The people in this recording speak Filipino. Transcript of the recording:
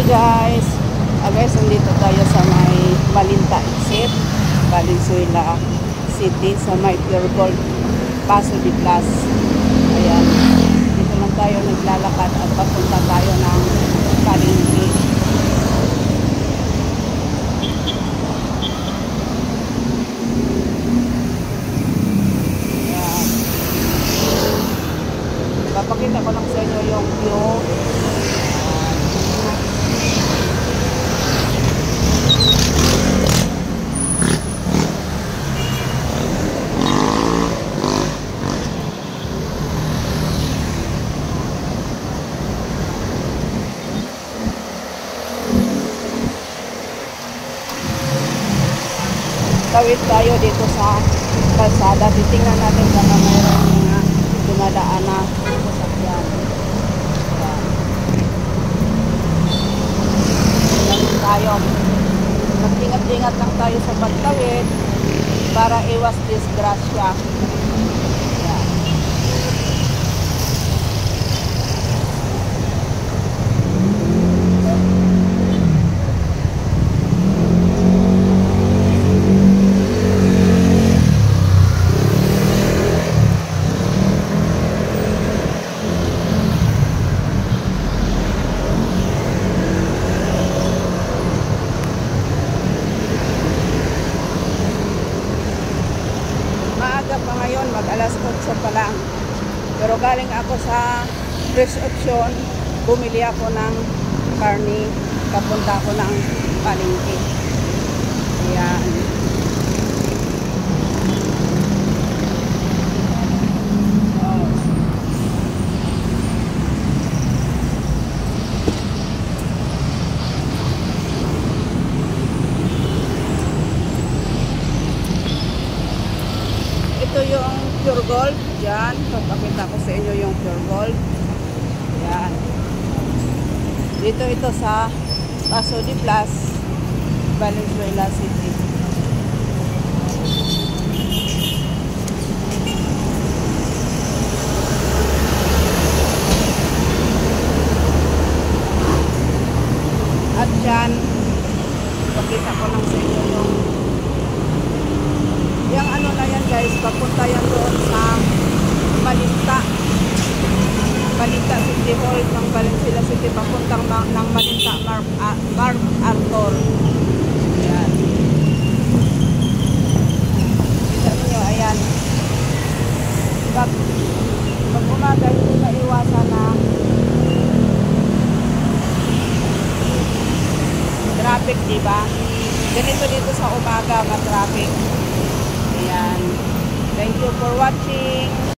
guys, guys, nandito tayo sa may Malinta Exit, Valenzuela City, sa may Pure Gold, Paso de Blas. Ayan, dito lang tayo naglalakad at papunta tayo ng Palengke. Ayan, papakita ko lang sa inyo yung view. Tawid tayo dito sa kalsada. Titingnan natin kung mayroon mga dumadaan na sasakyan. Tawid tayo. Mag-ingat-ingat lang tayo sa pagtawid para iwas disgrasya. Pa ngayon, mag alas 8 pa lang, pero galing ako sa fresh option, bumili ako ng karne, papunta ako ng Palengke. Ayan. Ito yung Pure Gold. Yan. Papakita ko sa inyo yung Pure Gold. Yan. Dito ito sa Paso de Blas, Valenzuela City. At yan, papakita ko lang sa inyo yung ano na yan guys, papunta yan doon sa Malinta City Hall ng Valenzuela City, papuntang ng Malinta Mark Arthur. Ayan, kita nyo, ayan, pag umaga hindi maiwasan na traffic, diba? Ganito dito sa umaga, ma-traffic. Ayan. Thank you for watching.